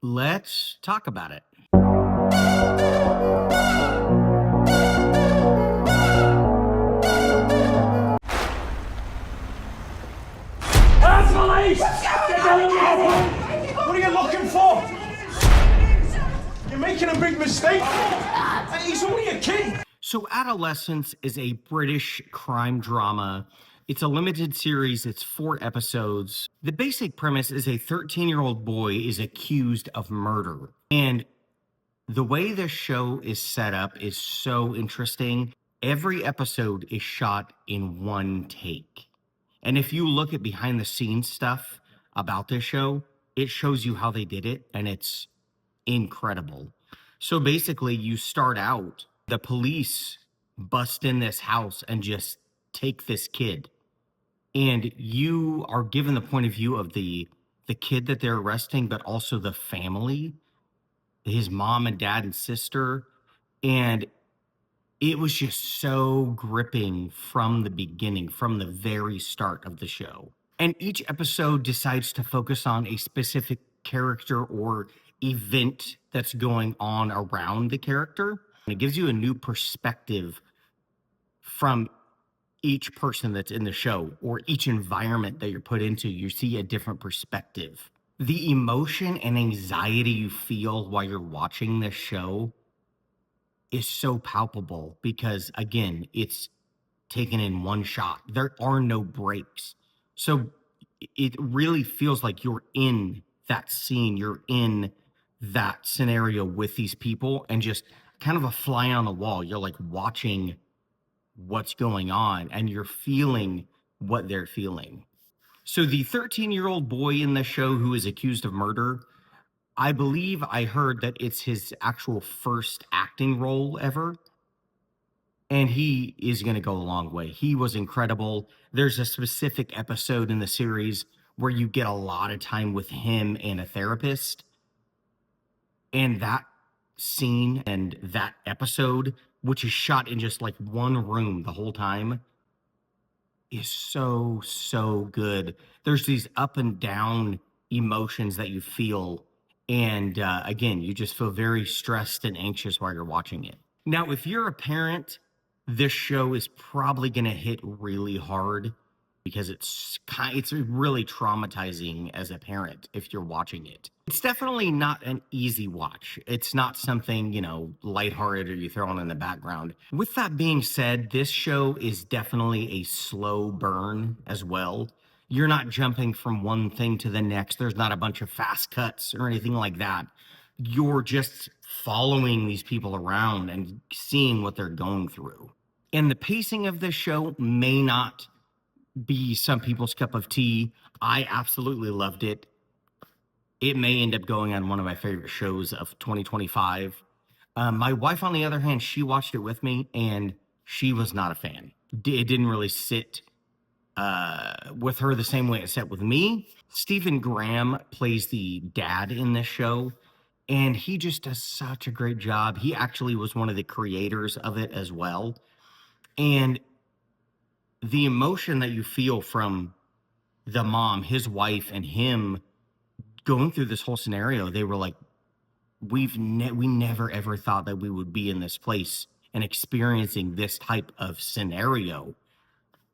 Let's talk about it. Police! What are you looking for? You're making a big mistake. He's only a kid. So Adolescence is a British crime drama. It's a limited series. It's 4 episodes. The basic premise is a 13-year-old boy is accused of murder. And the way this show is set up is so interesting. Every episode is shot in one take. And if you look at behind the scenes stuff about this show, it shows you how they did it, and it's incredible. So basically, you start out, the police bust in this house and just take this kid. And you are given the point of view of the kid that they're arresting, but also the family, his mom and dad and sister. And it was just so gripping from the beginning, from the very start of the show. And each episode decides to focus on a specific character or event that's going on around the character. And it gives you a new perspective from each person that's in the show, or each environment that you're put into. You see a different perspective. The emotion and anxiety you feel while you're watching this show is so palpable because, again, it's taken in one shot. There are no breaks. So it really feels like you're in that scene. You're in that scenario with these people, and just kind of a fly on the wall. You're like watching what's going on, and you're feeling what they're feeling. So the 13-year-old boy in the show who is accused of murder, I believe I heard that it's his actual first acting role ever. And he is going to go a long way. He was incredible. There's a specific episode in the series where you get a lot of time with him and a therapist. And that scene and that episode, which is shot in just like one room the whole time, is so good. There's these up and down emotions that you feel. And again, you just feel very stressed and anxious while you're watching it. Now, if you're a parent, this show is probably going to hit really hard because it's really traumatizing as a parent if you're watching it. It's definitely not an easy watch. It's not something, lighthearted or you throw on in the background. With that being said, this show is definitely a slow burn as well. You're not jumping from one thing to the next. There's not a bunch of fast cuts or anything like that. You're just following these people around and seeing what they're going through. And the pacing of this show may not be some people's cup of tea. I absolutely loved it. It may end up going on one of my favorite shows of 2025. My wife, on the other hand, she watched it with me, and she was not a fan. It didn't really sit with her the same way it sat with me. Stephen Graham plays the dad in this show, and he just does such a great job. He actually was one of the creators of it as well. And the emotion that you feel from the mom, his wife, and him going through this whole scenario, they were like, we never ever thought that we would be in this place and experiencing this type of scenario.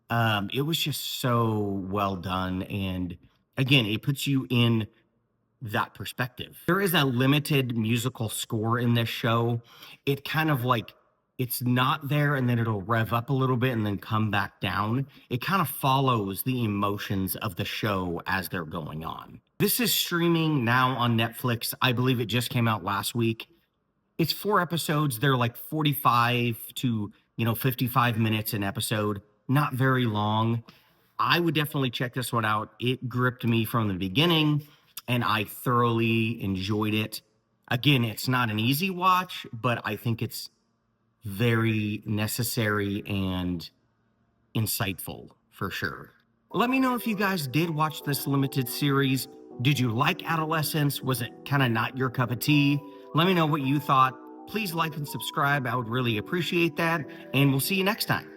It was just so well done. And again, it puts you in that perspective. There is a limited musical score in this show. It kind of like, it's not there and then it'll rev up a little bit and then come back down. It kind of follows the emotions of the show as they're going on. This is streaming now on Netflix. I believe it just came out last week. It's 4 episodes. They're like 45 to 55 minutes an episode. Not very long. I would definitely check this one out. It gripped me from the beginning, and I thoroughly enjoyed it. Again, it's not an easy watch, but I think it's very necessary and insightful for sure. Let me know if you guys did watch this limited series. Did you like Adolescence? Was it kind of not your cup of tea? Let me know what you thought. Please like and subscribe. I would really appreciate that. And we'll see you next time.